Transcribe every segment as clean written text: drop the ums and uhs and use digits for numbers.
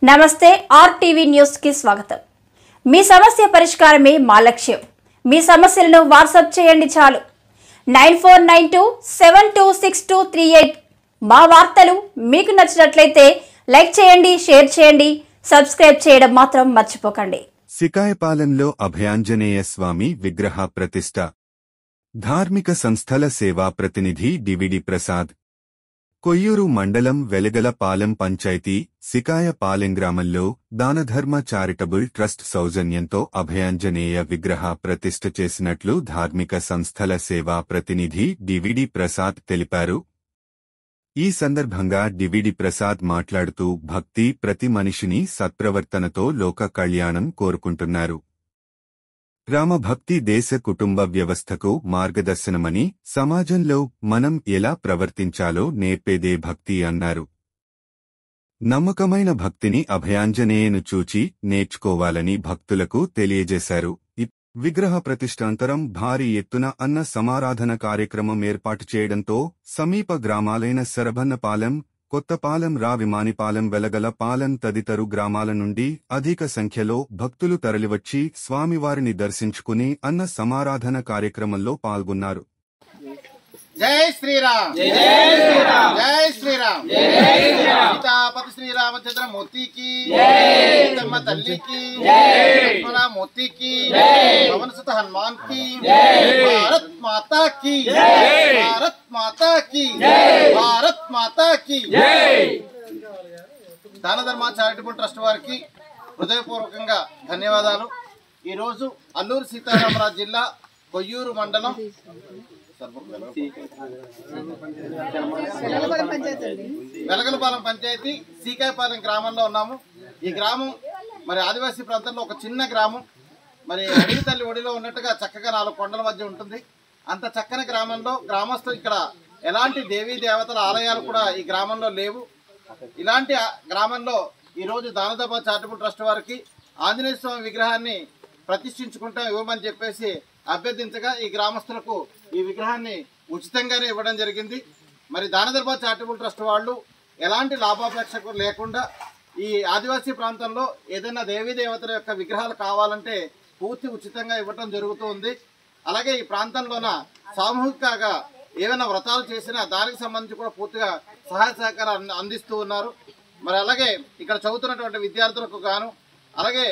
నమస్తే RTV news కి స్వాగతం। మీ సమస్య పరిష్కారమే మా లక్ష్యం। మీ సమస్యలను వాట్సాప్ చేయండి చాలు 9492726238। మా వార్తలు మీకు నచ్చినట్లయితే లైక్ చేయండి, షేర్ చేయండి, సబ్స్క్రైబ్ చేయడం మాత్రం మర్చిపోకండి। సికాయపాలెంలో అభయాంజనేయ స్వామి విగ్రహ ప్రతిష్ఠ। ధార్మిక సంస్థల సేవా ప్రతినిధి డివిడి ప్రసాద్। కొయ్యూరు మండలం వెలగలపాలెం పంచాయతీ సికాయపాలెం గ్రామంలో దానధర్మ చారిటబుల్ ట్రస్ట్ సౌజన్యంతో అభయాంజనేయ విగ్రహ ప్రతిష్ఠ చేసినట్లు ధార్మిక సంస్థల సేవా ప్రతినిధి డివిడి ప్రసాద్ తెలిపారు। ఈ సందర్భంగా డివిడి ప్రసాద్ మాట్లాడుతూ భక్తి ప్రతి మనిషిని సత్ప్రవర్తనతో లోక కళ్యాణం కోరుకుంటున్నారు। రామభక్తి దేశ కుటుంబ వ్యవస్థకు మార్గదర్శనమని, సమాజంలో మనం ఎలా ప్రవర్తించాలో నేర్పేదే భక్తి అన్నారు। నమ్మకమైన భక్తిని అభయాంజనేయను చూచి నేర్చుకోవాలని భక్తులకు తెలియజేశారు। విగ్రహ ప్రతిష్ఠాంతరం భారీ ఎత్తున అన్న సమారాధన కార్యక్రమం ఏర్పాటు చేయడంతో సమీప గ్రామాలైన శరభన్నపాలెం, కొత్తపాలెం, రావిమానిపాలెం, వెలగలపాలెం తదితరు గ్రామాల నుండి అధిక సంఖ్యలో భక్తులు తరలివచ్చి స్వామివారిని దర్శించుకుని అన్న సమారాధన కార్యక్రమంలో పాల్గొన్నారు। జై శ్రీరామ్, జై శ్రీరామ్, జై శ్రీరామ్, జై శ్రీరామ్। సీతాపతి శ్రీరామచంద్ర మూర్తికి జై, సీతమ్మ తల్లికి జై, లక్ష్మణ మూర్తికి జై, పవన్ సుత హనుమాన్ కి జై, భారత్ మాతా కి జై, భారత్ మాతా కి జై, భారత్ మాతా కి జై। దానధర్మ చారిటబుల్ ట్రస్ట్ వారికి హృదయపూర్వకంగా ధన్యవాదాలు। ఈ రోజు అల్లూరు సీతారామరాజు జిల్లా కొయ్యూరు మండలం వెలగలపాలెం పంచాయతీ సీకాయపాలెం గ్రామంలో ఉన్నాము। ఈ గ్రామం మరి ఆదివాసీ ప్రాంతంలో ఒక చిన్న గ్రామం, మరి అడవి తల్లి ఒడిలో ఉన్నట్టుగా చక్కగా 4 కొండల మధ్య ఉంటుంది। అంత చక్కని గ్రామంలో గ్రామస్తులు ఇక్కడ ఎలాంటి దేవీ దేవతల ఆలయాలు కూడా ఈ గ్రామంలో లేవు। ఇలాంటి గ్రామంలో ఈరోజు దానధర్మ చారిటబుల్ ట్రస్ట్ వారికి ఆంజనేయ స్వామి విగ్రహాన్ని ప్రతిష్ఠించుకుంటాం ఇవ్వమని చెప్పేసి అభ్యర్థించగా ఈ గ్రామస్తులకు ఈ విగ్రహాన్ని ఉచితంగానే ఇవ్వడం జరిగింది। మరి దానధర్మ చారిటబుల్ ట్రస్ట్ వాళ్ళు ఎలాంటి లాభాపేక్ష లేకుండా ఈ ఆదివాసీ ప్రాంతంలో ఏదైనా దేవీ దేవతల యొక్క విగ్రహాలు కావాలంటే పూర్తి ఉచితంగా ఇవ్వడం జరుగుతుంది। అలాగే ఈ ప్రాంతంలోన సామూహికంగా ఏమైనా వ్రతాలు చేసినా దానికి సంబంధించి కూడా పూర్తిగా సహాయ సహకారాలు అందిస్తూ ఉన్నారు। మరి అలాగే ఇక్కడ చదువుతున్నటువంటి విద్యార్థులకు గాను అలాగే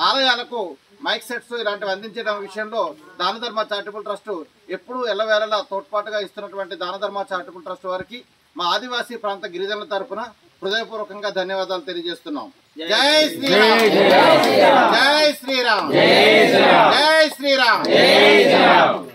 ఆలయాలకు మైక్ సెట్స్ ఇలాంటివి అందించడం విషయంలో దానధర్మ చారిటబుల్ ట్రస్ట్ ఎప్పుడూ ఎల్లవేళలా తోడ్పాటుగా ఇస్తున్నటువంటి దానధర్మ చారిటబుల్ ట్రస్ట్ వారికి మా ఆదివాసీ ప్రాంత గిరిజనుల తరఫున హృదయపూర్వకంగా ధన్యవాదాలు తెలియజేస్తున్నాం। జై శ్రీరామ్, జై శ్రీరామ్, జై శ్రీరామ్, జై శ్రీరామ్, జై శ్రీరామ్।